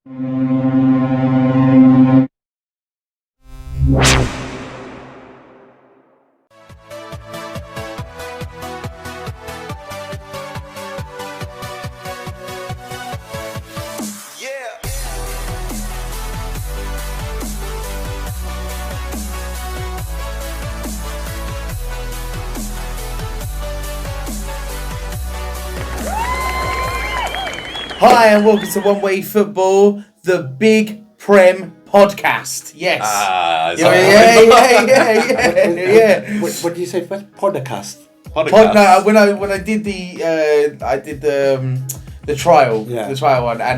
Hi and welcome to One Way Football, the Big Prem Podcast. Yes. Yeah. What do you say first? Podcast. No, when I did the trial, the trial one, and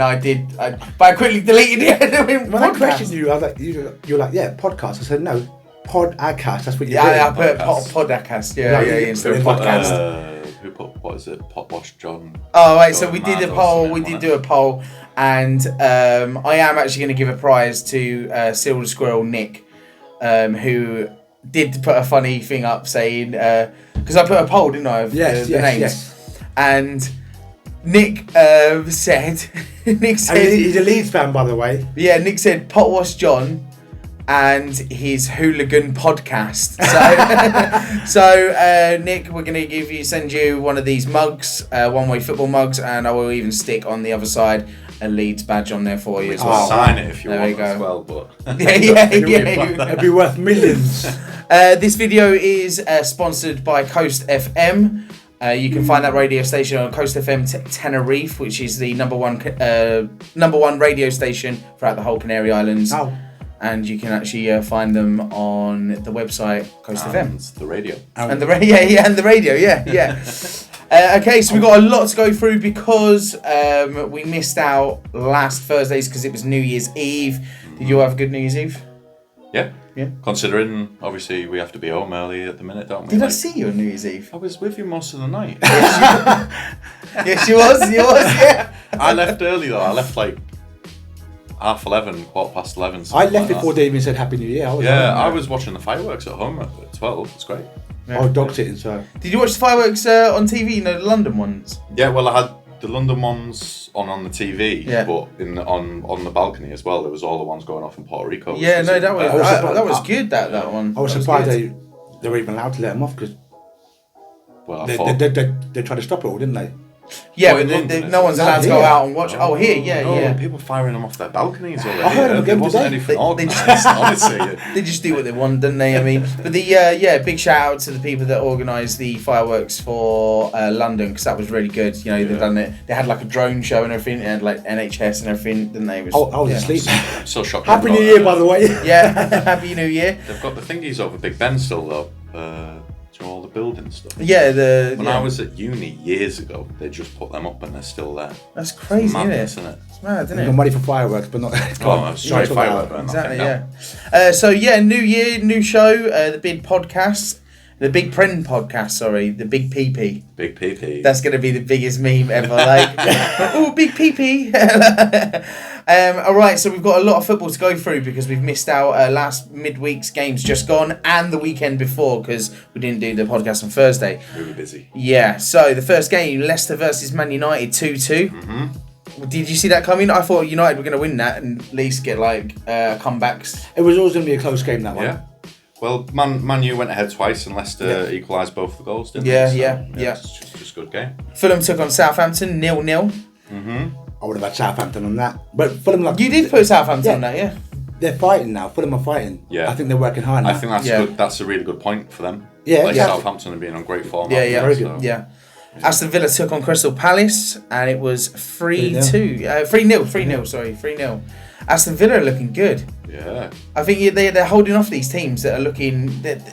but I quickly deleted it. When I questioned you, I was like, you were like, yeah, podcast. I said no, podcast. That's what you. Yeah, I put podcast. Yeah, instead of podcast. Who put, what is it, Pot Wash John? Oh, right, so we did a poll, do a poll, and I am actually going to give a prize to Silver Squirrel Nick, who did put a funny thing up saying, because I put a poll, didn't I, of the names, yes. And Nick said, he's a Leeds fan, by the way. Yeah, Nick said Pot Wash John and his hooligan podcast. So Nick, we're going to send you one of these mugs, One Way Football mugs, and I will even stick on the other side a Leeds badge on there for you as well. Sign it if you want as well, but yeah. It'd be worth millions. This video is sponsored by Coast FM. You can find that radio station on Coast FM Tenerife, which is the number one radio station throughout the whole Canary Islands. Oh. And you can actually find them on the website Coast FM. The radio. And the radio, and the radio, yeah. Okay, so we've got a lot to go through because we missed out last Thursdays because it was New Year's Eve. Did you have a good New Year's Eve? Yeah. Considering, obviously, we have to be home early at the minute, don't we? Did I see you on New Year's Eve? I was with you most of the night. Yes, you was, yeah. I left early though. I left like 11:30, 11:15. I left before they even said Happy New Year. I was watching the fireworks at home at 12. It's great. I was dog sitting, so. Did you watch the fireworks on TV? You know, the London ones. Yeah, well, I had the London ones on the TV, but on the balcony as well. There was all the ones going off in Puerto Rico. Yeah, no, that was good. That one. I was surprised they were even allowed to let them off because they tried to stop it all, didn't they? Yeah, but no one's allowed to go out and watch. Oh, here, yeah. People firing them off their balconies already. I heard them again there wasn't today. anything organised, honestly. They just do what they want, don't they? I mean, but big shout out to the people that organised the fireworks for London because that was really good. You know, they've done it. They had like a drone show and everything, and like NHS and everything, didn't they? I was asleep. I'm so shocked. Happy New Year, by the way. Yeah, Happy New Year. They've got the thingies over Big Ben still though. All the building stuff. Yeah, when I was at uni years ago, they just put them up and they're still there. That's crazy, madness, isn't it? It's mad, isn't it? Got money for fireworks, but not. Sorry, fireworks. Exactly, yeah. New year, new show, the Big Podcast. The Big Prem Podcast, sorry. The Big PP. Big PP. That's going to be the biggest meme ever. Like, oh, Big PP. All right, so we've got a lot of football to go through because we've missed out last midweek's games just gone and the weekend before because we didn't do the podcast on Thursday. We were busy. Yeah, so the first game, Leicester versus Man United 2-2. Mm-hmm. Did you see that coming? I thought United were going to win that and at least get like comebacks. It was always going to be a close game, that one. Yeah. Well, Man U went ahead twice and Leicester equalised both the goals, didn't they? Yeah. It's just a good game. Fulham took on Southampton 0-0. Mm-hmm. I would have had Southampton on that. But Fulham... You did put Southampton on that, yeah. They're fighting now. Fulham are fighting. Yeah. I think they're working hard now. I think that's good. That's a really good point for them. Yeah. Southampton have been on great form. Very good. Yeah. Aston Villa took on Crystal Palace and it was 3-2. 3-0. Aston Villa are looking good. Yeah. I think they're holding off these teams that are looking...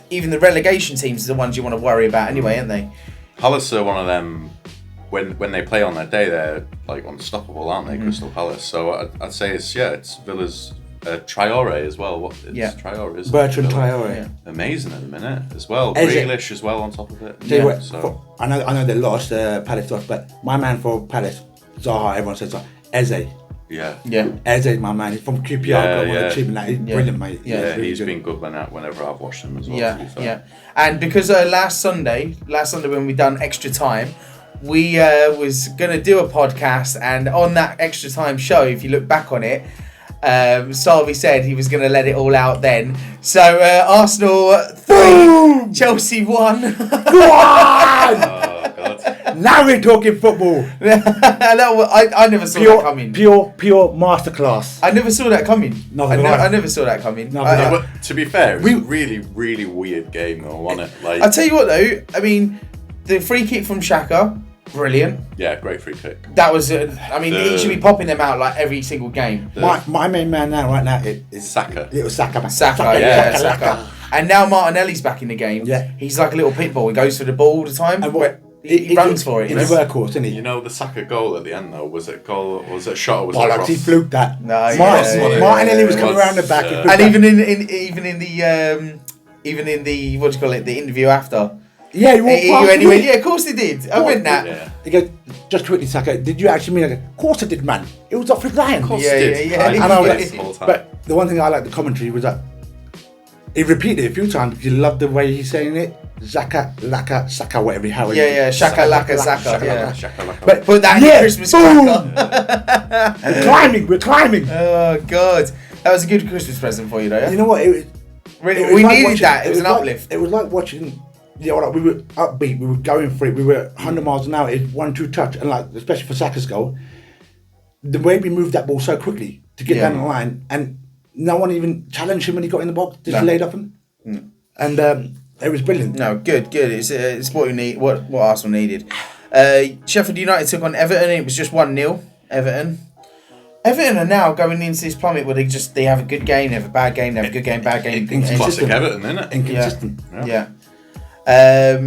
Even the relegation teams are the ones you want to worry about anyway, aren't they? Palace are one of them... When they play on their day, they're like unstoppable, aren't they, Crystal Palace? So I'd say it's Villa's Traore as well. Traore is Bertrand Traore. Yeah. Amazing at the minute as well. Grealish as well on top of it. I know they lost Palace lost, but my man for Palace, Zaha, everyone says Eze. Yeah. Eze, my man, he's from QPR. He's brilliant, mate. Yeah, he's been good whenever I've watched him as well. Yeah. And because last Sunday when we done extra time, we was going to do a podcast, and on that extra time show, if you look back on it, Salvi said he was going to let it all out then. So Arsenal 3, Chelsea 1. Oh, God. Now we're talking football. I never saw that coming. Pure masterclass. I never saw that coming. I never saw that coming. To be fair, it was a really, really weird game though, wasn't it? Like, I'll tell you what though, I mean, the free kick from Xhaka, brilliant. Yeah, great free kick. That was, he should be popping them out like every single game. My main man right now is Saka. Little Saka. Saka. And now Martinelli's back in the game. Yeah. He's like a little pit bull. He goes for the ball all the time. And he runs for it. He's a workhorse, isn't he? You know the Saka goal at the end though, was it goal or was it a shot or was it Bollocks, cross? he fluked that. No, Martinelli was coming around the back. And even in the what do you call it, the interview after. Yeah, he walked past. Yeah, of course he did. I went that. Yeah. He goes, just quickly, Saka, did you actually mean it? Of course I did, man. It was off his line. Of course he did. Yeah. And I was the whole time. but the one thing I liked the commentary was that he repeated it a few times because he loved the way he's saying it. Zaka, Laka, Saka, whatever he had. Yeah, Shaka, Laka, Saka. Yeah. Shaka, Laka. But Put that in Christmas cracker. We're climbing. Oh, God. That was a good Christmas present for you, though, yeah? You know what? We needed that. It was an uplift. It was like watching. Yeah, we were upbeat. We were going for it. We were 100 miles an hour. It 1-2 touch, and like especially for Saka's goal, the way we moved that ball so quickly to get down the line, and no one even challenged him when he got in the box. Just laid up him, and it was brilliant. No, good. It's what you need. What Arsenal needed. Sheffield United took on Everton. It was just 1-0. Everton are now going into this plummet where they have a good game, they have a bad game, they have a good game, bad game. It's classic Everton, isn't it? Inconsistent. Yeah. Are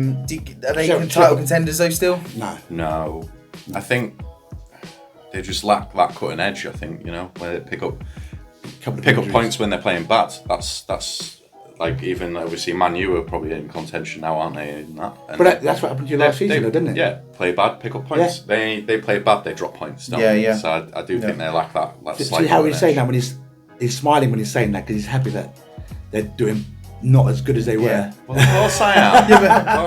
they title contenders though still? No. I think they just lack that cutting edge. I think where they pick up points when they're playing bad. That's like even obviously Man U are probably in contention now, aren't they? In that. And but that's what happened to you last season, didn't it? Yeah, play bad, pick up points. Yeah. They play bad, they drop points. Don't they? So I do think they lack that. See how he's saying that when he's smiling when he's saying that because he's happy that they're doing not as good as they were. Yeah. Well, of course I am.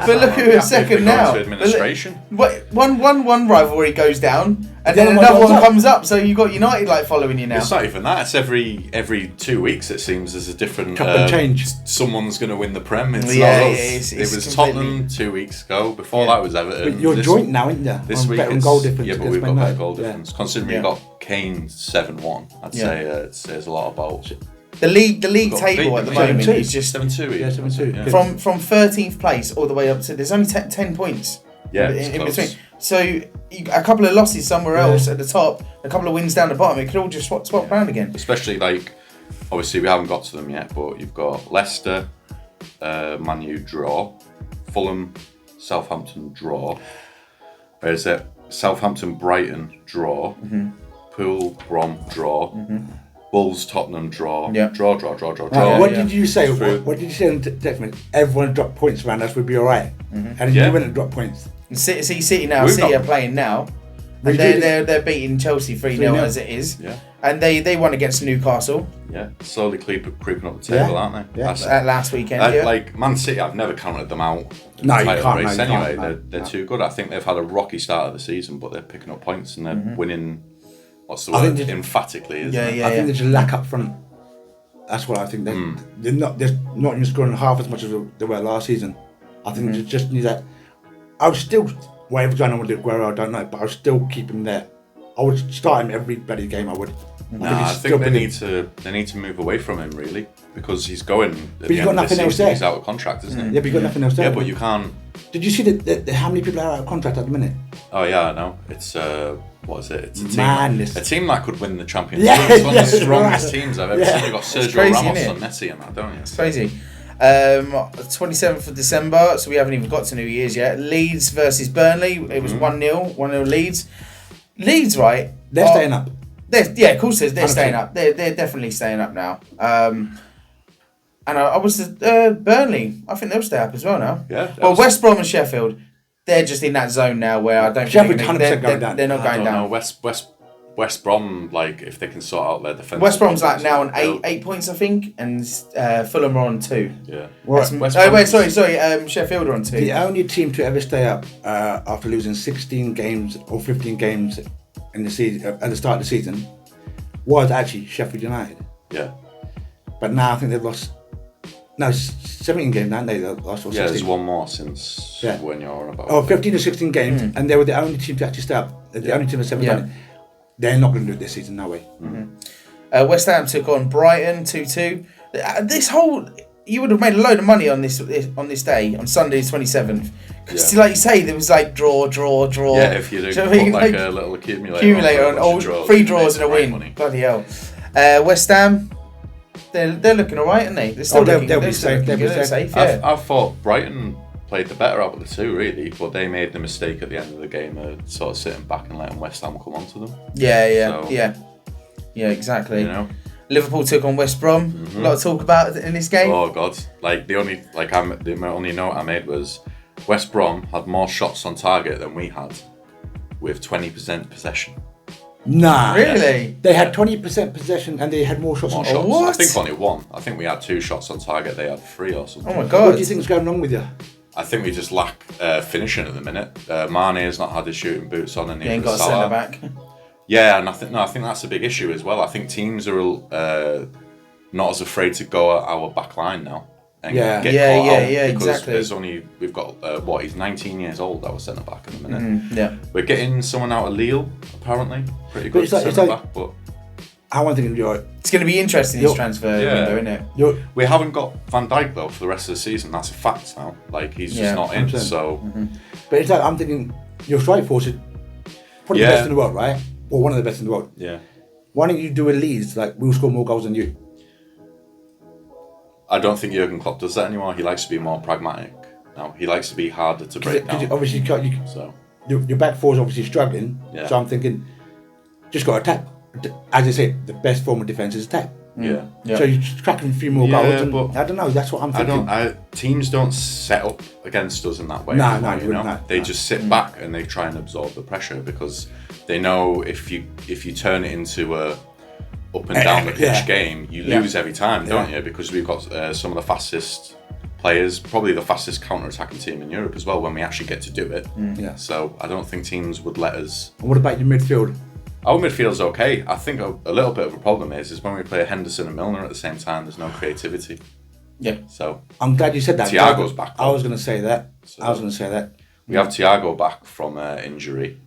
But look at a second now. Administration. One rivalry goes down, and then another one comes up. So you got United like following you now. It's not even that. It's every 2 weeks. It seems there's a different change. Someone's going to win the Prem. It's it was Tottenham 2 weeks ago. Before that was Everton. But you're joint now, isn't you? This week it's goal difference. Yeah, but we've got better goal difference. Considering we got Kane 7-1, I'd say it says a lot about. The league table at the moment is just 7-2. Yeah, 7-2. From 13th place all the way up to there's only 10 points. Yeah, in between. So a couple of losses somewhere else at the top, a couple of wins down the bottom, it could all just swap around again. Especially obviously we haven't got to them yet, but you've got Leicester, Man U draw, Fulham, Southampton draw. Where's it? Southampton, Brighton draw, Poole, Brom draw. Bulls, Tottenham draw. Yeah. Draw. What did you say? What did you say on Deckman? Everyone dropped points around us, we'd be alright. And you went and dropped points. City are playing now. And they're beating Chelsea 3-0 as it is. Yeah. And they won against Newcastle. Yeah. Slowly creeping up the table, aren't they? Yeah. Last weekend. Like Man City, I've never counted them out. No, you can't. Race anyway. They're too good. I think they've had a rocky start of the season, but they're picking up points and they're winning. What's the word? Emphatically, isn't it? I think they just lack up front. That's what I think. They're not even scoring half as much as they were last season. I think they just need that. I would still, whatever's going on with Aguero, I don't know, but I would still keep him there. I would start him every bloody game. I would. I think they need to move away from him really because he's going. But you've got nothing else there. He's out of contract, isn't he? Yeah, but you've got nothing else there. Yeah, but you can't. Did you see that how many people are out of contract at the minute? Oh yeah, I know. It's what is it? It's a team. Madness. A team that could win the Champions League. It's one of the strongest teams I've ever seen. You've got Sergio Ramos and Messi and that, don't you? It's crazy. 27th of December, so we haven't even got to New Year's yet. Leeds versus Burnley. It was 1-0 Leeds. Leeds, right? They're staying up. Of course they're staying up. They're definitely staying up now. And I was Burnley. I think they'll stay up as well now. Yeah. Well, West Brom and Sheffield, they're just in that zone now where I don't Sheffield think they're not going down. No, West West Brom, like, if they can sort out their defence. West Brom's like now on 8 points, I think, and Fulham are on 2. Yeah. Sheffield are on 2. The only team to ever stay up after losing 16 games or 15 games in the season at the start of the season was actually Sheffield United. Yeah. But now I think they've lost 17 games, haven't they? They've lost, or 16. Yeah, there's one more since when you're on about. 15 or 16 games, and they were the only team to actually stay up. The only team that's ever done it. They're not going to do it this season, no way. Mm-hmm. West Ham took on Brighton 2-2. You would have made a load of money on this day, on Sunday the 27th. Because like you say, there was like draw. Yeah, if you do like a little accumulator Oh, on all draws, 3 draws and a win. Money. Bloody hell. West Ham, they're looking alright, aren't they? They're still they'll be safe. They'll be safe. Yeah. I thought Brighton played the better out of the two, really, but they made the mistake at the end of the game of sort of sitting back and letting West Ham come onto them. Yeah, exactly. You know, Liverpool took on West Brom. A lot of talk about it in this game. Oh God! Like the only note I made was West Brom had more shots on target than we had, with 20% possession. Nah. Really? They had 20% possession and they had more shots. What? I think only one. I think we had 2 shots on target. They had 3 or something. Oh my God! What do you think is going wrong with you? I think we just lack finishing at the minute. Mane has not had his shooting boots on, and He ain't got a centre back. Yeah, and I think that's a big issue as well. I think teams are not as afraid to go at our back line now and get caught out because exactly. We've got he's 19 years old, our centre back in a minute. Yeah, we're getting someone out of Lille apparently, pretty good centre back, but. I want to enjoy. It's going to be interesting this transfer window, isn't it? We haven't got Van Dijk though for the rest of the season. That's a fact now. Like he's just not in. 100%. So, But it's like I'm thinking your strike force is probably the best in the world, right? Or one of the best in the world. Yeah. Why don't you do a Leeds like we'll score more goals than you? I don't think Jurgen Klopp does that anymore. He likes to be more pragmatic now. He likes to be harder to break down. Obviously, your back four is obviously struggling. Yeah. So I'm thinking, just got to attack. As I said, the best form of defence is attack. Yeah. So you're cracking a few more goals. And I don't know. That's what I'm thinking. Teams don't set up against us in that way. They just sit back and they try and absorb the pressure because they know if you turn it into a up and down the pitch game, you lose every time, don't you? Because we've got some of the fastest players, probably the fastest counter-attacking team in Europe as well when we actually get to do it. So I don't think teams would let us. And what about your midfield? Our midfield's okay. I think a little bit of a problem is when we play Henderson and Milner at the same time, there's no creativity. Yeah. So I'm glad you said that. Thiago's back. I was going to say that. We have Thiago back from injury.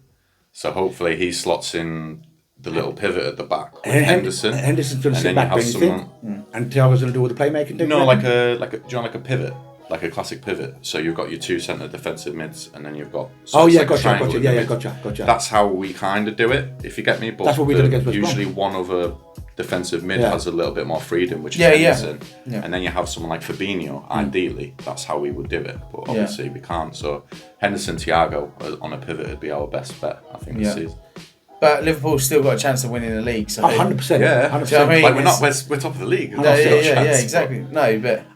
So hopefully he slots in the little pivot at the back with Henderson. Henderson's going to sit back, and Thiago's going to do all the playmaking. No, like a pivot. Like a classic pivot. So you've got your 2 centre defensive mids, and then you've got. Gotcha. That's how we kind of do it, if you get me. But that's what we did against West Brom. Usually one other defensive mid has a little bit more freedom, which is Henderson. And then you have someone like Fabinho. Ideally, that's how we would do it. But obviously we can't. So Henderson, Thiago on a pivot would be our best bet, I think, this season. But Liverpool's still got a chance of winning the league. So 100%. Yeah, 100%. I mean, we're top of the league. Exactly. No, but.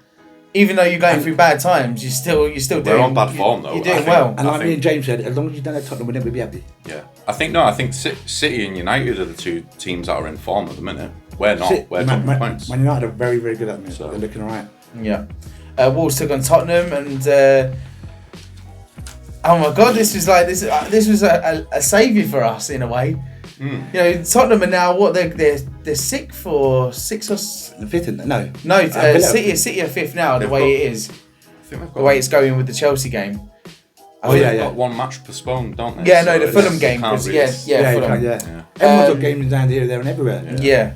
Even though you're going through bad times, you're still doing. We're on bad form though. You're doing well. And like me and James said, as long as you've done at Tottenham, we'll never be happy. Yeah, I think City and United are the 2 teams that are in form at the minute. We're not. We're top of points. Man United are very, very good at the minute. So. They're looking alright. Yeah. Wolves took on Tottenham, and oh my God, this was a saviour for us in a way. You know, Tottenham are now they're sick for 6 or 5th, isn't it? No, City are 5th now. The way it is, the way it's going with the Chelsea game. They've got one match postponed, don't they? Yeah, the Fulham game. Fulham. Everyone's got games down here, there, and everywhere. Yeah.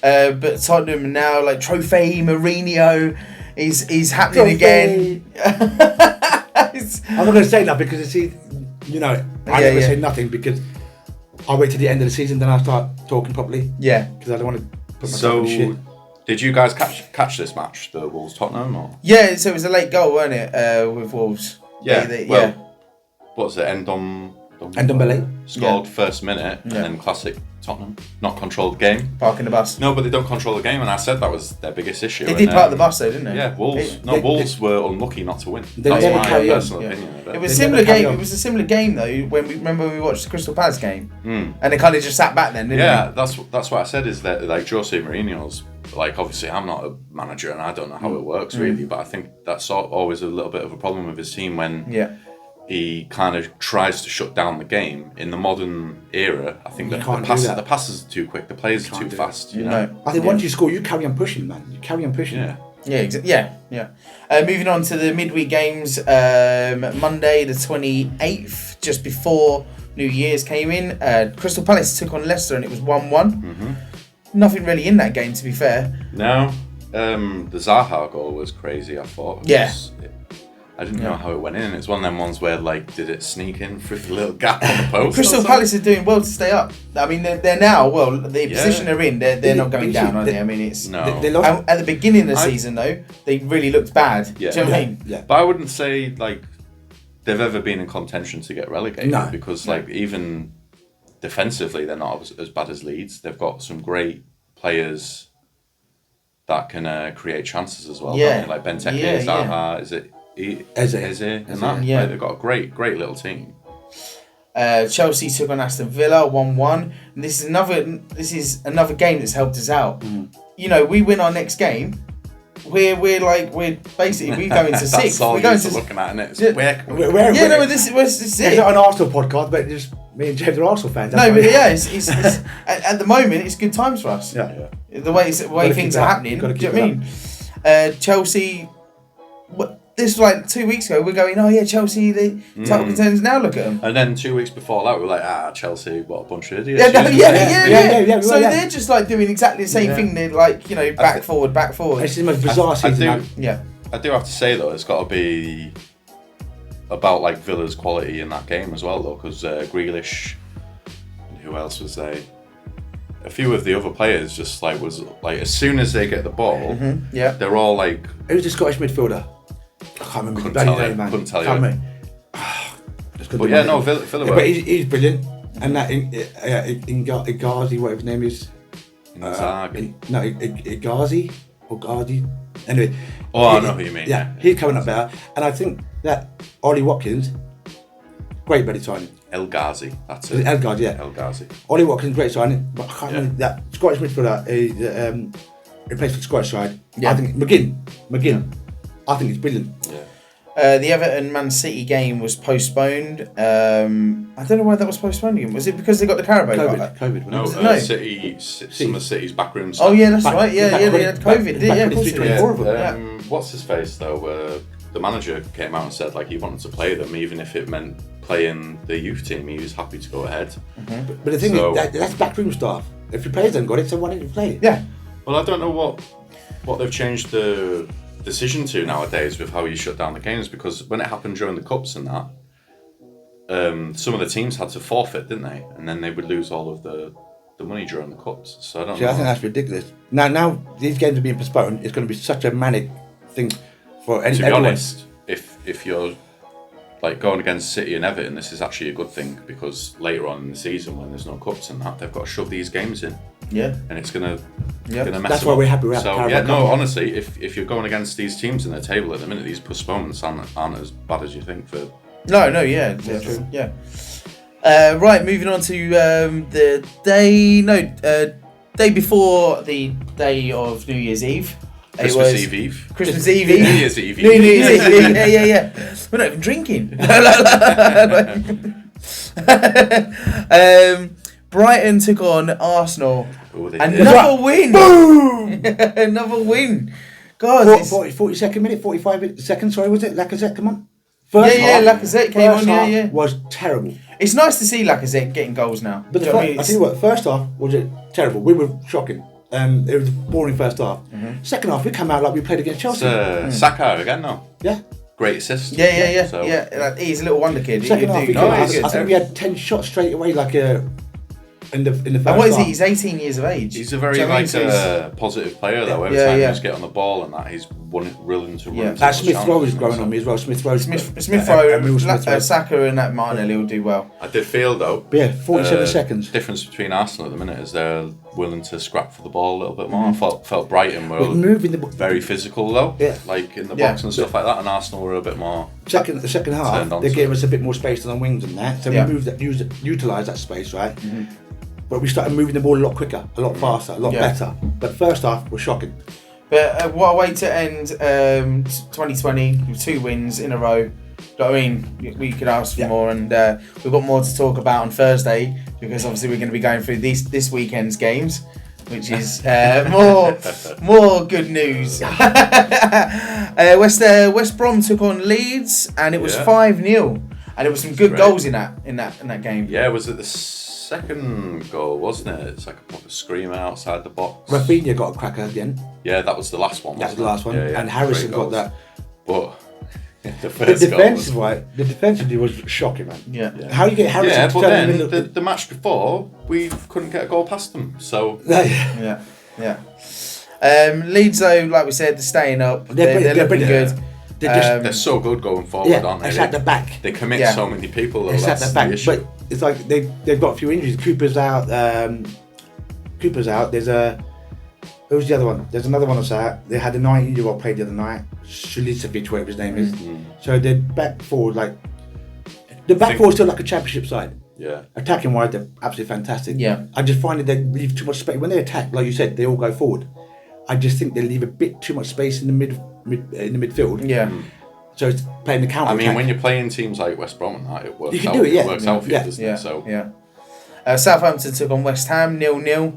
But Tottenham now, like Trophy Mourinho is happening again. I'm not going to say that because I never say nothing because I'll wait till the end of the season, then I'll start talking properly. Yeah. Because I don't want to put myself in shit. Did you guys catch this match, the Wolves Tottenham? Or? Yeah, so it was a late goal, wasn't it, with Wolves? Yeah. What was it? End on And Dembele. Scored first minute, and then classic Tottenham. Not control the game. Parking the bus. No, but they don't control the game, and I said that was their biggest issue. They did park the bus though, didn't they? Yeah, Wolves were unlucky not to win. They That's never my carry on. personal opinion of it. It was a similar game. It was a similar game though. When we watched the Crystal Palace game, and they kind of just sat back then, didn't Yeah, they? that's what I said is that like Jose Mourinho's like obviously I'm not a manager and I don't know how it works really, but I think that's always a little bit of a problem with his team when he kind of tries to shut down the game. In the modern era, I think the passes are too quick, the players are too fast. You know, I think once you score, you carry on pushing, man. You carry on pushing. Yeah. Moving on to the midweek games, Monday the 28th, just before New Year's came in. Crystal Palace took on Leicester and it was 1-1. Nothing really in that game, to be fair. No, the Zaha goal was crazy. I thought. Yeah. I didn't know how it went in. It's one of them ones where, like, did it sneak in through the little gap on the post? Crystal Palace are doing well to stay up. I mean, they're now, the position they're in, they're not going down, are they? I mean, it's... No. They lost. At the beginning of the season, though, they really looked bad. Yeah. Do you know what I mean? Yeah. But I wouldn't say, like, they've ever been in contention to get relegated. No. Because, like, even defensively, they're not as bad as Leeds. They've got some great players that can create chances as well. Yeah. Like Benteke, Zaha, is it... Eze and that. Yeah. Like, they've got a great little team. Chelsea took on Aston Villa 1-1. And this is another game that's helped us out. You know, we win our next game. We're basically we go into That's sixth. all We're you're going to looking at, innit? this is it. It's not an Arsenal podcast, but just me and James are Arsenal fans. No, but yeah, it's at the moment it's good times for us. Yeah. The way things are happening. Do you know what I mean? Chelsea. This was like 2 weeks ago. We're going, oh yeah, Chelsea, the title contenders. Now look at them. And then 2 weeks before that, we were like, Chelsea, what a bunch of idiots. Yeah. So they're just like doing exactly the same thing. They're like, back forward. It's the most bizarre season. I do have to say though, it's got to be about like Villa's quality in that game as well though, because Grealish, who else was there? A few of the other players just like was like as soon as they get the ball, they're all like. Who's the Scottish midfielder? I can't remember his bloody name, man. Couldn't tell you. But yeah, no, Villa. But he's brilliant, and that Igazi, whatever his name is. Igazi or Gazi. Anyway. Oh, I know who you mean. Yeah, he's coming up there, and I think that Ollie Watkins, great buddy signing. El Ghazi, that's it. El Ghazi, yeah. El Ghazi. Ollie Watkins, great signing, but I can't remember that Scottish midfielder. He plays for the Scottish side. Yeah. I think McGinn. I think he's brilliant. Yeah. The Everton Man City game was postponed. I don't know why that was postponed again. Was it because they got the Carabao Cup? COVID. No, No. some of City's backrooms. Oh yeah, that's right. Yeah, they had COVID. Yeah, of course they did. Four of them. What's his face though? The manager came out and said like he wanted to play them, even if it meant playing the youth team. He was happy to go ahead. But the thing is, that's backroom staff. If your players haven't got it, so why don't you play it? Yeah. Well, I don't know what they've changed the decision to nowadays with how you shut down the games, because when it happened during the cups and that, some of the teams had to forfeit, didn't they? And then they would lose all of the money during the cups. So I don't know. I think that's ridiculous. Now these games are being postponed. It's going to be such a manic thing for anyone. To be honest, if you're like going against City and Everton, this is actually a good thing, because later on in the season when there's no cups and that, they've got to shove these games in. Yeah. And it's gonna mess That's them why up. we're happy with So Carabao yeah, no, Cup. honestly, if you're going against these teams in the table at the minute, these postponements aren't as bad as you think. No, yeah. true. Yeah. Right, moving on to the day before the day of New Year's Eve. Christmas Eve. Christmas Eve. New Year's Eve. New Year's Eve. Yeah. We're not even drinking. Brighton took on Arsenal. Another win. Boom! Another win. God, 42nd minute, 45 seconds. Sorry, was it Lacazette? Come on. Lacazette came on. Yeah. Was terrible. It's nice to see Lacazette getting goals now. But I tell you what, first half was it terrible. We were shocking. It was a boring first half. Second half, we come out like we played against Chelsea. Saka again, no? Yeah. Great assist. Yeah. So, He's a little wonder kid. Second half, I I think we had 10 shots straight away. Like in the first And what is he? half. He's 18 years of age. He's a very Do you know what I mean? So positive player though. Every Yeah, time yeah. he's getting on the ball and that, he's willing to run. Yeah. into That those Smith Rowe is challenges, growing so. on me as well. Smith Rowe. Smith Rowe, Emil Smith Rowe. Saka and that Martinelli will do well. I did feel though. Yeah, 47 seconds. The difference between Arsenal at the minute is they're willing to scrap for the ball a little bit more. I felt Brighton were But moving the very physical though. Yeah. Like in the Yeah. box and stuff like that, and Arsenal were a bit more. the second half, Turned on they to gave it. us a bit more space on the wings and that. So Yeah. we moved that, utilised that space, right? But we started moving the ball a lot quicker, a lot faster, a lot Yeah. better. But first half was shocking. But what a way to end 2020 with 2 wins in a row. You know what I mean? We could ask for Yeah. more, and we've got more to talk about on Thursday because obviously we're going to be going through this weekend's games, which is more good news. West Brom took on Leeds, and it was Yeah. 5-0, and it was some good Great. goals in that game. Yeah, was it the second goal? Wasn't it? It's like a proper screamer outside the box. Rafinha got a cracker again. Yeah, that was the last one. That's wasn't the last it? one. Yeah, yeah. And Harrison Great got goals. that. But the The first goal defense, was, right? The defensively was shocking, man. Yeah. Yeah. How you get Harrison yeah, to but turn then in the middle? the match before we couldn't get a goal past them. So Yeah. Leeds, though, like we said, they're staying up. They're looking brilliant. good. They're just they're so good going forward, yeah, aren't they? it's at the back. They commit Yeah. so many people. Though, It's at that's the back. the issue. But it's like they've got a few injuries. Cooper's out. There's who's the other one? There's another one that's out. They had a 19-year-old play the other night. Shilicevic, whatever his name is. So they're back forward like the back four is still like a championship side. Yeah. Attacking wise, they're absolutely fantastic. Yeah. I just find that they leave too much space when they attack. Like you said, they all go forward. I just think they leave a bit too much space in the midfield. Yeah. So it's playing the counter. I mean, when you're playing teams like West Brom and that, it works You can out. do it, yeah. It works out for you, Yeah. doesn't Yeah. it? So Yeah. Southampton took on West Ham 0-0.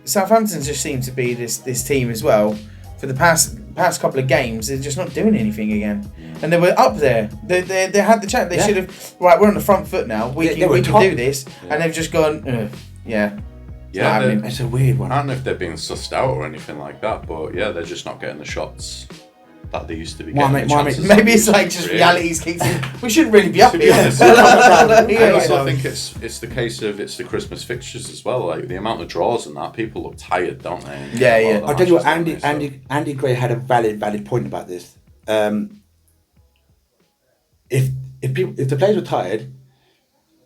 Southampton just seem to be this team as well. For the past couple of games, they're just not doing anything again. And they were up there. They had the chance. They Yeah. should have. Right, we're on the front foot now. We They were can top. do this. And they've just gone. Yeah. yeah, not they're- happening. It's a weird one. I don't know if they're being sussed out or anything like that, but yeah, they're just not getting the shots that they used to be getting. Maybe it's like just reality's kicked in. We shouldn't really be up To be here. honest, Yeah. I also think it's the case of it's the Christmas fixtures as well. Like the amount of draws and that, people look tired, don't they? Yeah, A lot yeah. of the I'll tell you what, matches, don't they? Andy Gray had a valid point about this. If the players were tired,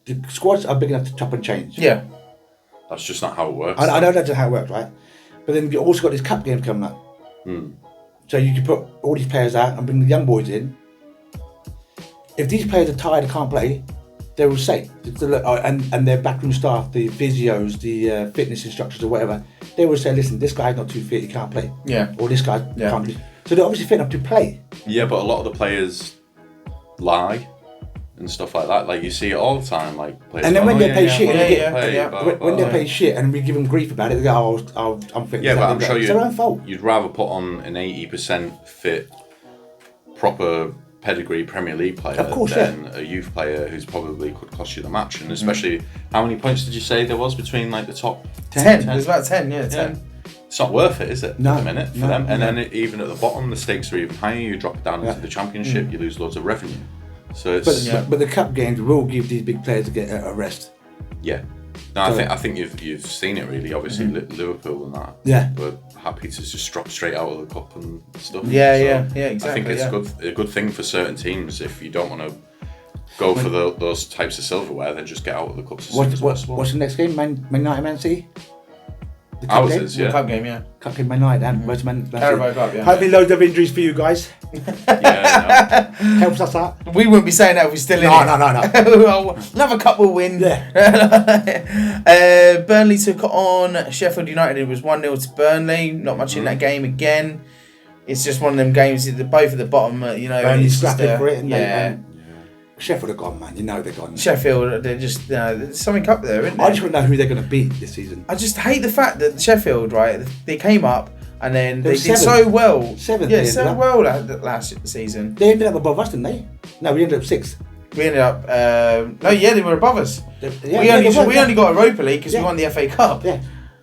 the squads are big enough to chop and change. Yeah. That's just not how it works. I know that's how it works, right? But then you also got these cup games coming up. So you can put all these players out and bring the young boys in. If these players are tired and can't play, they will say, and their backroom staff, the physios, the fitness instructors or whatever, they will say, listen, this guy's not too fit, he can't play. Yeah. Or this guy Yeah. can't play. So they're obviously fit enough to play. Yeah, but a lot of the players lie and stuff like that. Like you see it all the time. Like players And then go, when "Oh, they play yeah, shit, well, they I get- can play, yeah. blah, When blah, they blah." play shit and we give them grief about it, they go, I'm fit. Yeah, but I'm sure it's their own fault. you'd rather put on an 80% fit, proper pedigree Premier League player Of course, than a youth player who's probably could cost you the match. And especially, how many points did you say there was between like the top 10. There's about 10. Yeah, 10. It's not worth it, is it? No, at the minute for no, them. And no. then even at the bottom, the stakes are even higher. You drop it down into the Championship, you lose loads of revenue. So it's But the cup games will give these big players a rest. yeah. No, So- I think you've seen it really. Obviously, Liverpool and that. Yeah. But happy to just drop straight out of the cup and stuff. Yeah, So yeah, exactly. I think it's a good thing for certain teams if you don't want to go for those types of silverware, then just get out of the cups as soon as possible. What's the next game? Man United, Man City? The cup Ours game? is, The yeah. cup game, yeah. Cup game, Man United and where's Man City? Carabao Cup, yeah. Hopefully loads of injuries for you guys. Yeah, Helps us out. We wouldn't be saying that if we're still in No, it. no. Another cup will win. Yeah. Burnley took on Sheffield United. It was 1-0 to Burnley. Not much in that game again. It's just one of them games. They're both at the bottom. Burnley it's just, scrapping for it. And yeah. Sheffield are gone, man. You know they're gone. Sheffield, they're just there's something up there, isn't I there? just want to know who they're going to beat this season. I just hate the fact that Sheffield, right? They came up and then They they were did seventh. so well. Seventh, Yeah, they so ended up. well last season. They ended up above us, didn't they? No, we ended up 6th. We ended up. They were above us. Yeah, we only yeah. got Europa League because Yeah. we won the FA Cup. Yeah,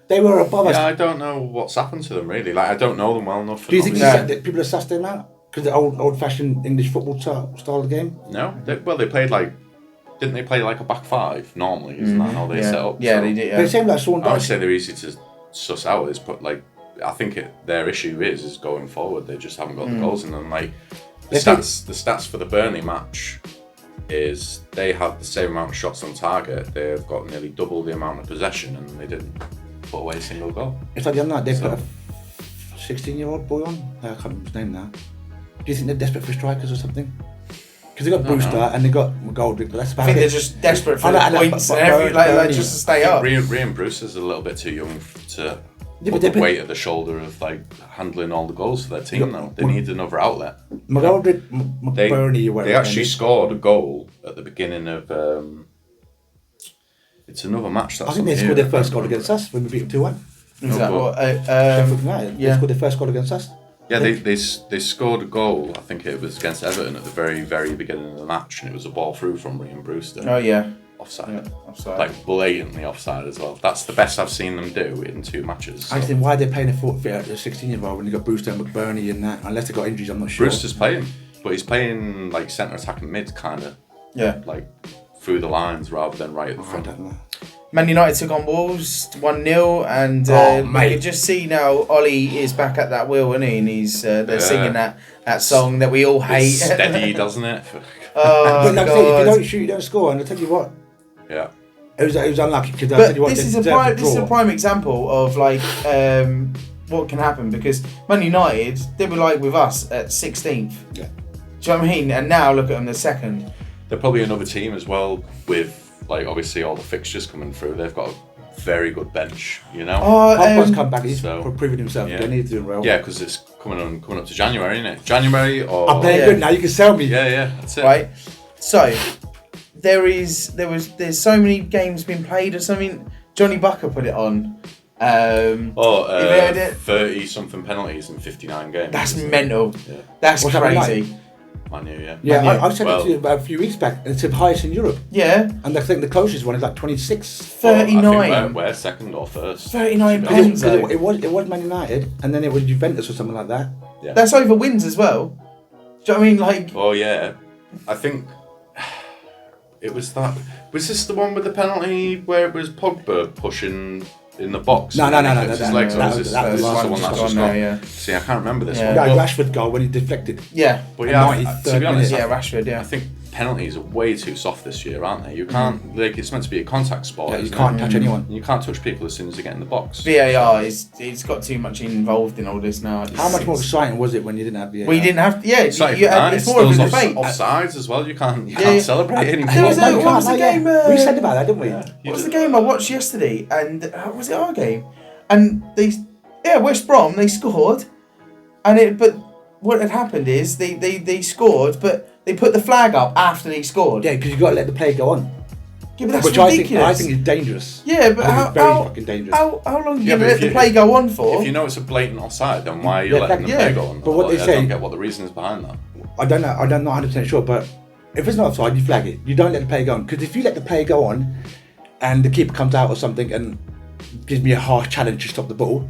they were above us. Yeah, I don't know what's happened to them really. Like I don't know them well enough. Do you think No. that people are sussed them out? Because the old-fashioned English football style of game? No. They played like didn't they play like a back five normally? Isn't that how they set up? Yeah, So they did. But it Yeah. seemed like Sean I would Dyche. say they're easy to suss out. Is put like I think their issue is going forward. They just haven't got the goals in them. Like the stats for the Burnley match is they had the same amount of shots on target. They've got nearly double the amount of possession, and they didn't put away a single goal. It's like the other night they put a 16-year-old boy on. I can't remember his name now. Do you think they're desperate for strikers or something? Because they got Brewster and they got Goldrick, but that's about I think it. they're just desperate for I know, points but and everything, like Burnley- just to stay up. Ryan Bruce is a little bit too young to Yeah, put but the weight at the shoulder of like handling all the goals for their team. Though they need another outlet. McGoldrick, They McBurney, or whatever. actually scored a goal at the beginning of. It's another match. That's I think they scored their first goal against us when we beat them 2-1. Is that what? Sheffield United. They yeah. scored their first goal against us. Yeah, they scored a goal. I think it was against Everton at the very, very beginning of the match, and it was a ball through from Ryan Brewster. Oh yeah. Offside. Yeah, offside. Like blatantly offside as well. That's the best I've seen them do in 2 matches. So. I just think why are they playing a 16-year-old when they got Brewster and McBurney and that? Unless they got injuries, I'm not sure. Brewster's playing, but he's playing like centre attacking mid, kind of. Yeah. Like through the lines rather than right at the I front. don't know. Man United took on Wolves 1-0, and you mate. can just see now Ollie is back at that wheel, isn't he? And he's they're singing that song that we all hate. It's steady, doesn't it? Oh But like I say, if you God! don't shoot, you don't score. And I tell you what, Yeah. it was unlucky because I But tell you what, this they is a deserved prime. This is a draw. prime example of like what can happen because Man United they were like with us at 16th. Yeah. Do you know what I mean? And now look at them, they're second. They're probably another team as well with like obviously all the fixtures coming through. They've got a very good bench, you know. Pogba's come back. He's so- proven himself. yeah. They need to do well. Yeah, because it's coming up to January, isn't it? January or I'm playing Yeah. good now. You can sell me. yeah, that's it. Right. So there's so many games been played or something. Johnny Bucker put it on. You heard it? 30 something penalties in 59 games. That's isn't it? mental. Yeah. That's What's happening crazy. Man U, yeah. Yeah, Man U. I said Well- it to you about a few weeks back, and it's the highest in Europe. Yeah. And I think the closest one is like 26. 39. Well, I think we're second or first. 39 Because pens. though. It was Man United, and then it was Juventus or something like that. Yeah. That's over wins as well. Do you know what I mean? Like, Oh yeah, I think it was that. Was this the one with the penalty where it was Pogba pushing in the box? No, and no, he no, no, flips no, his no, legs, no, or that was was- this that was the the one one that's just just gone gone? now, yeah. See, I can't remember this Yeah. one. No, But, Rashford goal when he deflected. yeah. but yeah, 93rd to be honest, Yeah, Rashford, yeah. I think penalties are way too soft this year, aren't they? You can't like it's meant to be a contact sport. Yeah, you isn't can't it? touch anyone. You can't touch people as soon as they get in the box. VAR it's got too much involved in all this now. How much more exciting was it when you didn't have VAR? We didn't have. Yeah, It's not you even that. it's It's more of a those debate. offsides as well. You can't Yeah. celebrate anymore. There was No, a- you what can't, was the no, yeah. game, We said about that, didn't we? What was the game I watched yesterday? And was it our game? And West Brom they scored, but what had happened is they scored, but they put the flag up after they scored. Yeah, because you got to let the play go on. Yeah, but that's Which ridiculous. I think is dangerous. Yeah, but I think how, it's very how, fucking dangerous. how long do Yeah, you but let if the you- play go on for? If you know it's a blatant offside, then why are you Yeah, letting the yeah. play go on? But what they I say- don't get what the reason is behind that. I'm not 100% sure, but if it's not offside, you flag it. You don't let the play go on. Because if you let the play go on and the keeper comes out or something and gives me a harsh challenge to stop the ball,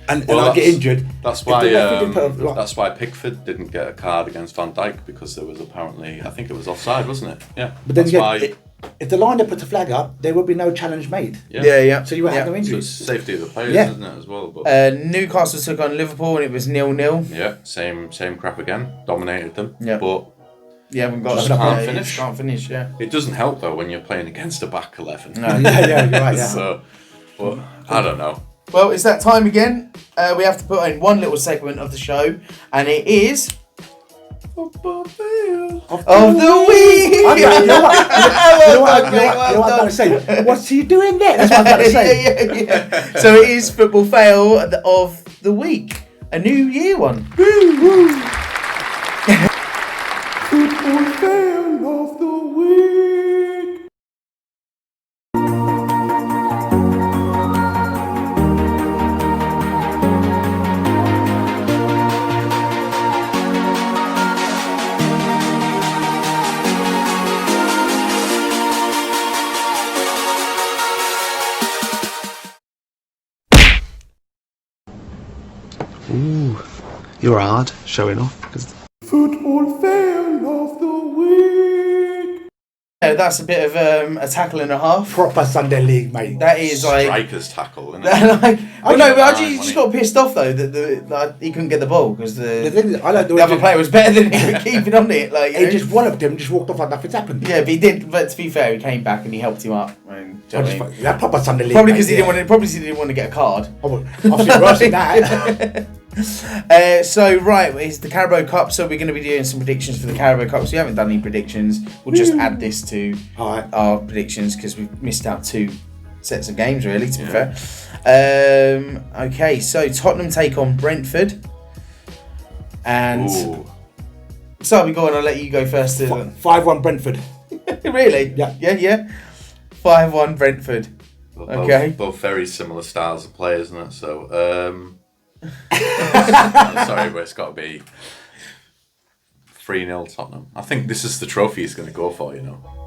and Well, I get that's- injured, That's if why. the referee didn't put a- That's why Pickford didn't get a card against Van Dijk because there was apparently, I think it was offside, wasn't it? Yeah. But then that's again, why. if the line puts a flag up, there will be no challenge made. yeah. So you won't have no So it's injuries. safety of the players, Yeah. isn't it, as well? But Newcastle took on Liverpool and it was 0-0. yeah, same crap again. Dominated them. Yeah. But You haven't got Just enough- can't you finish. just Can't finish. Yeah. it doesn't help though when you're playing against a back 11. No. yeah, you're right. Yeah. So, but I don't know. Well, it's that time again. We have to put in one little segment of the show, and it is of the week. You know what? You know what Okay, I'm well going to say? What's he doing there? That's what I'm going to say. yeah. So it is football fail of the week, a New Year one. Football fail of the week. Ooh, you're hard showing off. Football fail of the week. That's a bit of a tackle and a half. Proper Sunday league, mate. That is like Striker's tackle, isn't it? like, well, no, but actually, he Wasn't just he? got pissed off though that he couldn't get the ball because The thing is, I like the the way other player was better than him for keeping on it. Like, he just walloped him, just walked off like nothing's happened. yeah, but he did. But to be fair, he came back and he helped him up. I mean, do you know what I mean? That proper Sunday league. Probably mate, because he yeah. didn't want to. Probably 'cause he didn't want to get a card. I've seen worse than that. So right, it's the Carabao Cup. So we're going to be doing some predictions for the Carabao Cup. So we haven't done any predictions. We'll just add this to Alright. our predictions because we've missed out 2 sets of games. Really, to be fair. Okay, so Tottenham take on Brentford, and Ooh. so we go on. I'll let you go first. 5-1 Brentford. Really? Yeah. Yeah. 5-1 Brentford. Okay. Both very similar styles of players, isn't it? So, sorry, but it's got to be 3-0 Tottenham. I think this is the trophy he's going to go for,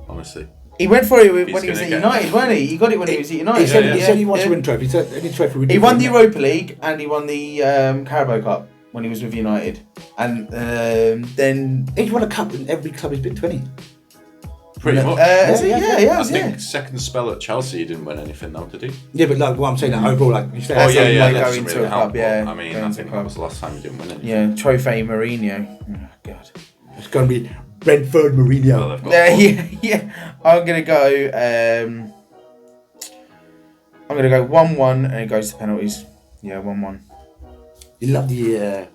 honestly. He went for it when He's he was at gonna get- United, wasn't he? He got it when he was at United. He said, yeah, he said he wants to win trophy. He said any trophy we do. He won the win. Europa League and he won the Carabao Cup when he was with United. And then... He's won a cup in every club he's been 20. Pretty much. is it? yeah, Yeah, yeah. I yeah. think second spell at Chelsea, he didn't win anything, though, did he? Yeah, but like what I'm saying, that overall, like you said, Oh, yeah, like that going doesn't to really a club, help, but, yeah, I mean, going I to think a that club. was the last time he didn't win anything. Yeah, Trophy Mourinho. Oh, God. it's going to be Brentford Well, Mourinho. they've got Yeah. I'm going to go... I'm going to go 1-1 and it goes to penalties. Yeah, 1-1. You love the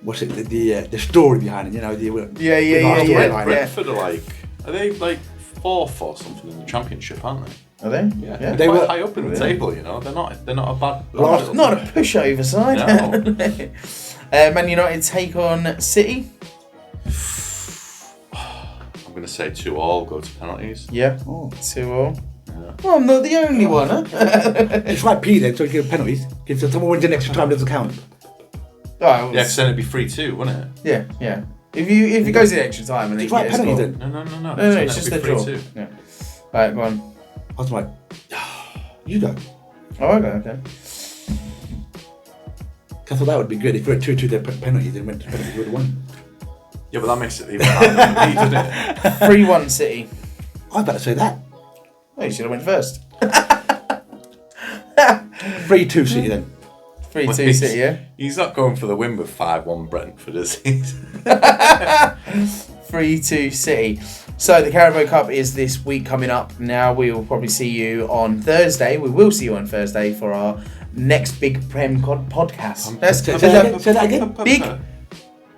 what's it? The story behind it. You know the Yeah. Brentford are they like 4th or something in the Championship, aren't they? Are they? Yeah, Yeah. they're They quite were- high up in the table. They're not a bad. Not a pushover side. No. Man United take on City. I'm going to say 2-2, go to penalties. Yeah. Oh. 2-2. Yeah. Well, I'm not the only one, huh? It's like P then, so you give penalties. If someone wins in extra time, doesn't count. Oh, Yeah, because then it'd be 3-2, wouldn't it? yeah. If it goes in extra time and It's then like you get a penalties score. then. No. No, So it's then just a it'd draw. be 3-2. Yeah. Right, go on. I was like, you go. Oh, okay. I thought that would be good if we were 2-2 their penalty, then went to penalty, we would have won. Yeah, but that makes it even harder for me, doesn't it? 3-1 City. I better say that. Oh, you should have went first. 3-2 City then. 3-2 City, yeah? He's not going for the win with 5-1 Brentford, is he? 3-2 City. So the Carabao Cup is this week coming up. Now we will probably see you on Thursday. We will see you on Thursday for our next big Prem podcast. Say that again. Big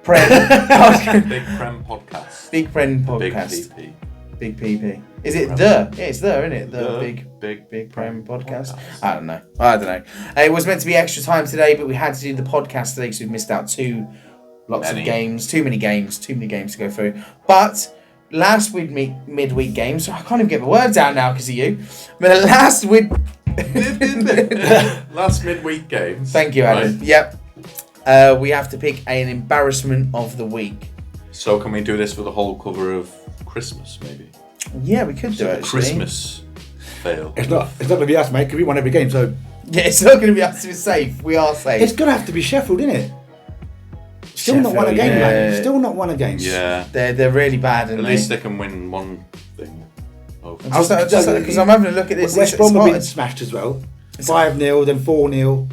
Prem podcast. Big Prem Podcast. Big Prem Big podcast. PP. Big PP. Is it Prem. the? Yeah, it's the, isn't it? The The big Prem podcast. I don't know. It was meant to be extra time today, but we had to do the podcast today because we missed out too many games to go through. But last midweek games, so I can't even get the words out now because of you. But last midweek games. Thank you, Adam. Right. Yep. We have to pick an embarrassment of the week. So can we do this for the whole cover of Christmas, maybe? Yeah, we could do So it. Christmas fail. It's not going to be us, mate, because we won every game, so... Yeah, it's not going to be us. We're safe. We are safe. It's going to have to be Sheffield, isn't it? Still not won a game, Sheffield, yeah. mate. Still not won a game. Yeah. They're really bad, At and least they can win one thing. Over. because I'm having a look at this. West it's Brom have been hard. smashed as well. 5-0, then 4-0.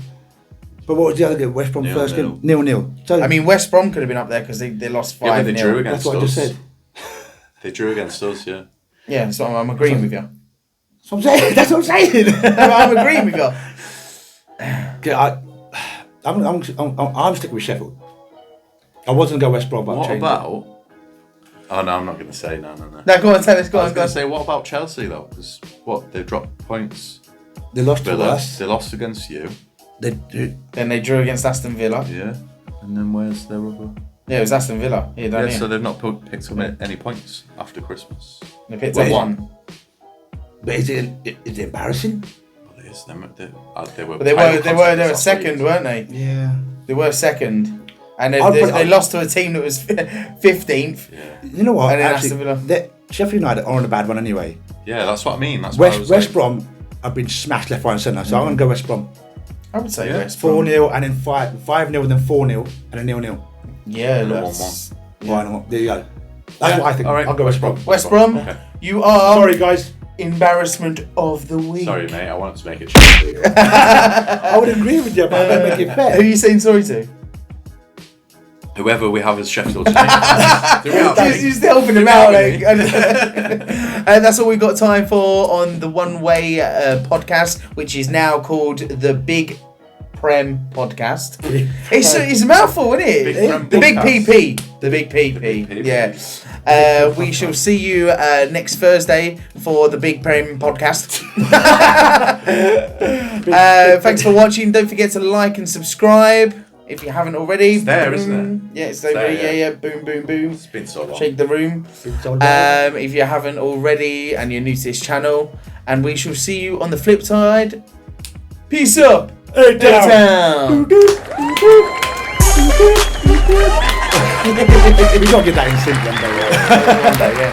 But what was the other game? West Brom 0-0. first game? 0-0. So I mean, West Brom could have been up there because they lost 5-0. Yeah, but they drew against that's what I just us. said. They drew against us, yeah. Yeah, so I'm agreeing with you. That's what I'm saying. That's what I'm saying. No, I'm agreeing with you. Okay, I'm sticking with Sheffield. I wasn't going to go West Brom, but What I've changed about... Oh, no, I'm not going to say no. No, go on, tell us. Go I on, was go going on. to say, what about Chelsea, though? Because, they've dropped points. it. They lost to Villa. us. They lost against you. Then they drew against Aston Villa. Yeah. And then where's their other... Yeah, it was Aston Villa. Here, down Yeah, here. so they've not picked up any points after Christmas. They picked Wait, up one. But is it embarrassing? Well, it is them. They were. But they were second, weren't they? Yeah. They were second. And I'd they lost to a team that was 15th. Yeah. You know what? And then Actually, Aston Villa. Sheffield United are on a bad one anyway. Yeah, that's what I mean. That's why I was West like, Brom have been smashed left, right, and centre, so I'm going to go West Brom. I would say Yeah. West Brom. 4-0 and then 5-0, then 4-0 and then 0-0. Yeah, And a that's... Why not? There you go. That's what I think. all right. I'll go West Brom. West Brom, Okay. You are Sorry, guys. embarrassment of the week. Sorry, mate. I wanted to make it cheesy. I would agree with you, but I don't make it Who fair. are you saying sorry to? Whoever we have as Sheffield United. Do we have any? Just helping him out. And that's all we've got time for on the One Way podcast, which is now called the Big Prem Podcast. It's a mouthful, isn't it? Big Prem The Big Podcast. PP. The Big PP. Yeah. We shall see you next Thursday for the Big Prem Podcast. Thanks for watching. Don't forget to like and subscribe if you haven't already. It's there, isn't Yeah, it's over. there, Yeah. Boom, boom, boom. It's been so long. Shake the room. If you haven't already and you're new to this channel, and we shall see you on the flip side. Peace up. Hey, down. We gotta get that in sync one day. One day, yeah.